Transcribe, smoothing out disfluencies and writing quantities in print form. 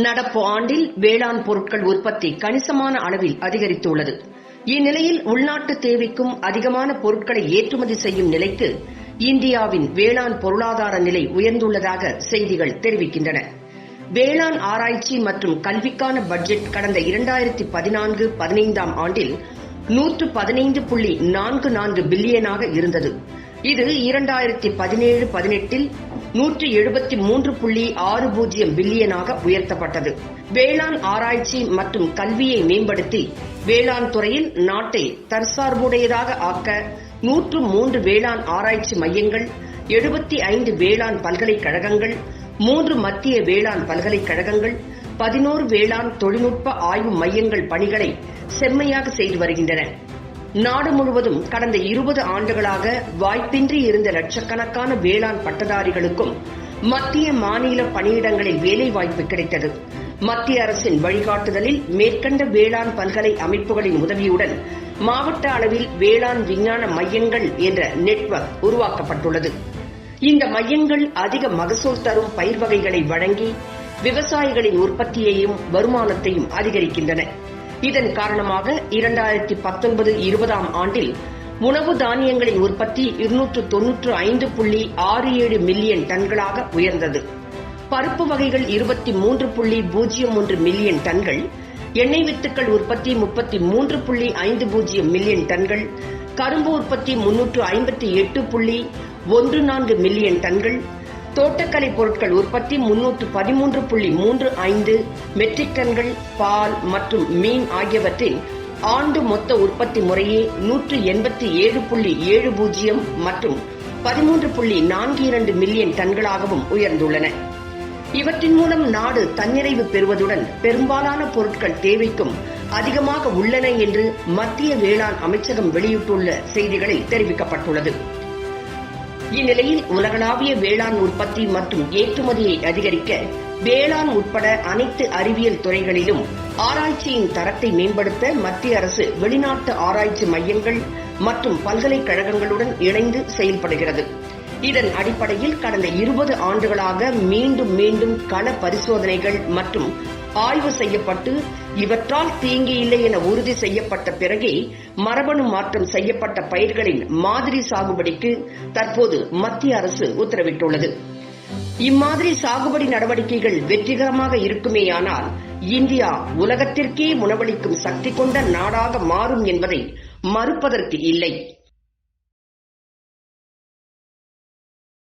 நடப்பு ஆண்டில் வேளாண் பொருட்கள் உற்பத்தி கணிசமான அளவில் அதிகரித்துள்ளது. இந்நிலையில் உள்நாட்டு தேவைக்கும் அதிகமான பொருட்களை ஏற்றுமதி செய்யும் நிலைக்கு இந்தியாவின் வேளாண் பொருளாதார நிலை உயர்ந்துள்ளதாக செய்திகள் தெரிவிக்கின்றன. வேளாண் ஆராய்ச்சி மற்றும் கல்விக்கான பட்ஜெட் கடந்த 2014-15 ஆண்டில் 115.44 பில்லியனாக இருந்தது. இது 2017-18 173.60 பில்லியனாக உயர்த்தப்பட்டது. வேளாண் ஆராய்ச்சி மற்றும் கல்வியை மேம்படுத்தி வேளாண் துறையில் நாட்டை தற்சார்புடையதாக ஆக்க 103 வேளாண் ஆராய்ச்சி மையங்கள், 75 வேளாண் பல்கலைக்கழகங்கள், 3 மத்திய வேளாண் பல்கலைக்கழகங்கள், 11 வேளாண் தொழில்நுட்ப ஆய்வு மையங்கள் பணிகளை செம்மையாக செய்து வருகின்றன. நாடு முழுவதும் கடந்த 20 ஆண்டுகளாக வாய்ப்பின்றி இருந்த லட்சக்கணக்கான வேளாண் பட்டதாரிகளுக்கும் மத்திய மாநில பணியிடங்களில் வேலைவாய்ப்பு கிடைத்தது. மத்திய அரசின் வழிகாட்டுதலில் மேற்கண்ட வேளாண் பல்கலை அமைப்புகளின் உதவியுடன் மாவட்ட அளவில் வேளாண் விஞ்ஞான மையங்கள் என்ற நெட்வொர்க் உருவாக்கப்பட்டுள்ளது. இந்த மையங்கள் அதிக மகசூல் தரும் பயிர் வகைகளை வழங்கி விவசாயிகளின் உற்பத்தியையும் வருமானத்தையும் அதிகரிக்கின்றன. இதன் காரணமாக 2019-20 ஆண்டில் உணவு தானியங்களின் உற்பத்தி 295.67 மில்லியன் டன்களாக உயர்ந்தது. பருப்பு வகைகள் 23.01 மில்லியன் டன்கள், எண்ணெய் வித்துக்கள் உற்பத்தி 33.50 மில்லியன் டன்கள், கரும்பு உற்பத்தி 358.14 மில்லியன் டன்கள், தோட்டக்கலை பொருட்கள் உற்பத்தி 313.35 மெட்ரிக் டன்கள், பால் மற்றும் மீன் ஆகியவற்றின் ஆண்டு மொத்த உற்பத்தி முறையே 187.70 மற்றும் 13.42 மில்லியன் டன்களாகவும் உயர்ந்துள்ளன. இவற்றின் மூலம் நாடு தன்னிறைவு பெறுவதுடன் பெரும்பாலான பொருட்கள் தேவைக்கும் அதிகமாக உள்ளன என்று மத்திய வேளாண் அமைச்சகம் வெளியிட்டுள்ள செய்திகளில் தெரிவிக்கப்பட்டுள்ளது. இந்நிலையில் உலகளாவிய வேளாண் உற்பத்தி மற்றும் ஏற்றுமதியை அதிகரிக்க வேளாண் உட்பட அனைத்து அறிவியல் துறைகளிலும் ஆராய்ச்சியின் தரத்தை மேம்படுத்த மத்திய அரசு வெளிநாட்டு ஆராய்ச்சி மையங்கள் மற்றும் பல்கலைக்கழகங்களுடன் இணைந்து செயல்படுகிறது. இதன் அடிப்படையில் கடந்த 20 ஆண்டுகளாக மீண்டும் மீண்டும் கள பரிசோதனைகள் மற்றும் ஆய்வு செய்யப்பட்டு இவற்றால் தீங்கு இல்லை என உறுதி செய்யப்பட்ட பிறகே மரபணு மாற்றம் செய்யப்பட்ட பயிர்களின் மாதிரி சாகுபடிக்கு தற்போது மத்திய அரசு உத்தரவிட்டுள்ளது. இம்மாதிரி சாகுபடி நடவடிக்கைகள் வெற்றிகரமாக இருக்குமேயானால் இந்தியா உலகத்திற்கே உணவளிக்கும் சக்தி கொண்ட நாடாக மாறும் என்பதை மறுப்பதற்கு இல்லை.